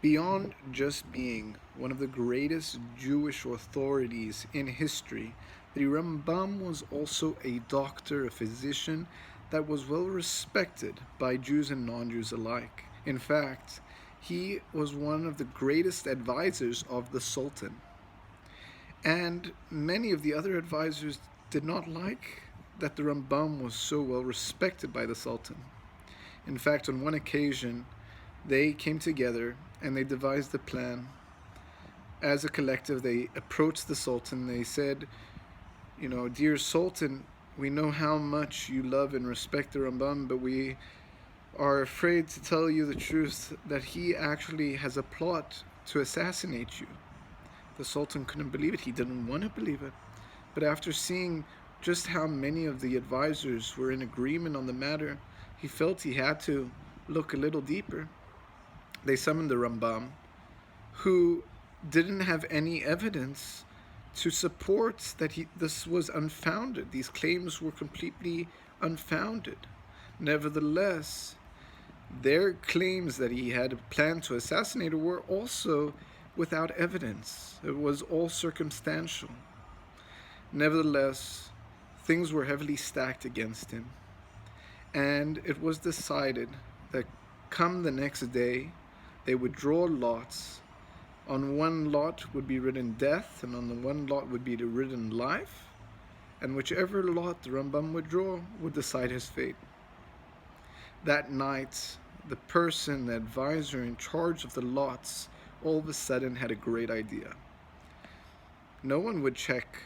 Beyond just being one of the greatest Jewish authorities in history, the Rambam was also a doctor, a physician that was well respected by Jews and non-Jews alike. In fact, he was one of the greatest advisors of the Sultan. And many of the other advisors did not like that the Rambam was so well respected by the Sultan. In fact, on one occasion, they came together and they devised a plan. As a collective, they approached the Sultan. They said, dear Sultan, we know how much you love and respect the Rambam, but we are afraid to tell you the truth that he actually has a plot to assassinate you. The Sultan couldn't believe it. He didn't want to believe it. But after seeing just how many of the advisors were in agreement on the matter, he felt he had to look a little deeper. They summoned the Rambam, who didn't have any evidence to support that this was unfounded. These claims were completely unfounded. Nevertheless, their claims that he had planned to assassinate her were also without evidence. It was all circumstantial. Nevertheless, things were heavily stacked against him. And it was decided that come the next day, they would draw lots. On one lot would be written death, and on the one lot would be written life. And whichever lot the Rambam would draw would decide his fate. That night, the advisor in charge of the lots, all of a sudden had a great idea. No one would check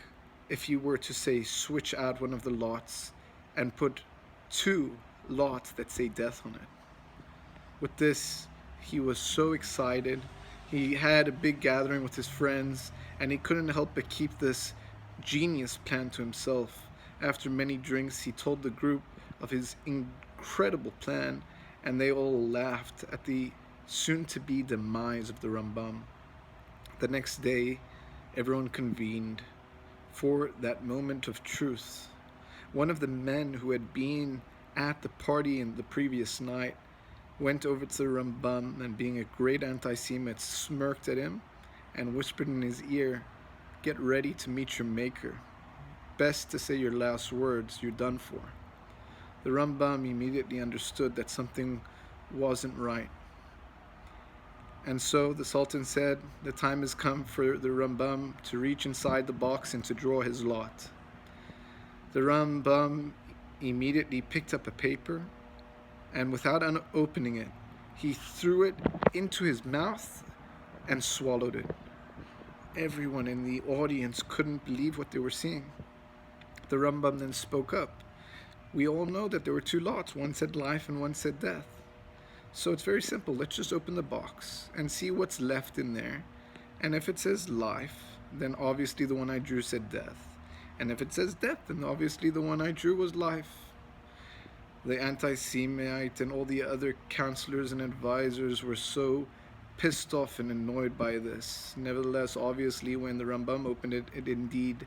if you were to say switch out one of the lots and put 2 lots that say death on it. With this, he was so excited. He had a big gathering with his friends, and he couldn't help but keep this genius plan to himself. After many drinks, he told the group of his incredible plan, and they all laughed at the soon-to-be demise of the Rambam. The next day, everyone convened for that moment of truth. One of the men who had been at the party in the previous night went over to the Rambam and, being a great anti-Semite, smirked at him and whispered in his ear, "Get ready to meet your maker. Best to say your last words, you're done for." The Rambam immediately understood that something wasn't right. And so the Sultan said, the time has come for the Rambam to reach inside the box and to draw his lot. The Rambam immediately picked up a paper, and without opening it, he threw it into his mouth and swallowed it. Everyone in the audience couldn't believe what they were seeing. The Rambam then spoke up. We all know that there were 2 lots. One said life and one said death. So it's very simple. Let's just open the box and see what's left in there. And if it says life, then obviously the one I drew said death. And if it says death, then obviously the one I drew was life. The anti-Semite and all the other counselors and advisors were so pissed off and annoyed by this. Nevertheless, obviously, when the Rambam opened it, it indeed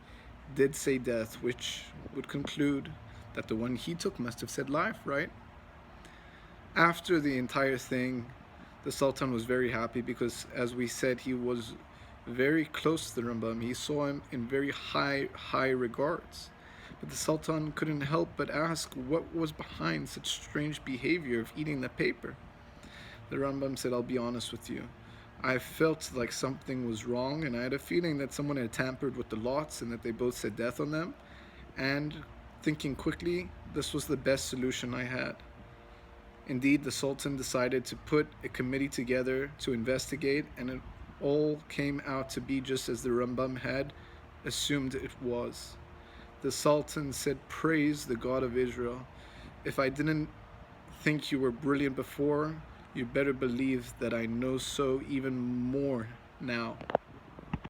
did say death, which would conclude that the one he took must have said life, right? After the entire thing, the Sultan was very happy because, as we said, he was very close to the Rambam. He saw him in very high regards. But the Sultan couldn't help but ask what was behind such strange behavior of eating the paper. The Rambam said, "I'll be honest with you. I felt like something was wrong, and I had a feeling that someone had tampered with the lots and that they both said death on them. And thinking quickly, this was the best solution I had." Indeed, the Sultan decided to put a committee together to investigate, and it all came out to be just as the Rambam had assumed it was. The Sultan said, "Praise the God of Israel. If I didn't think you were brilliant before, you better believe that I know so even more now."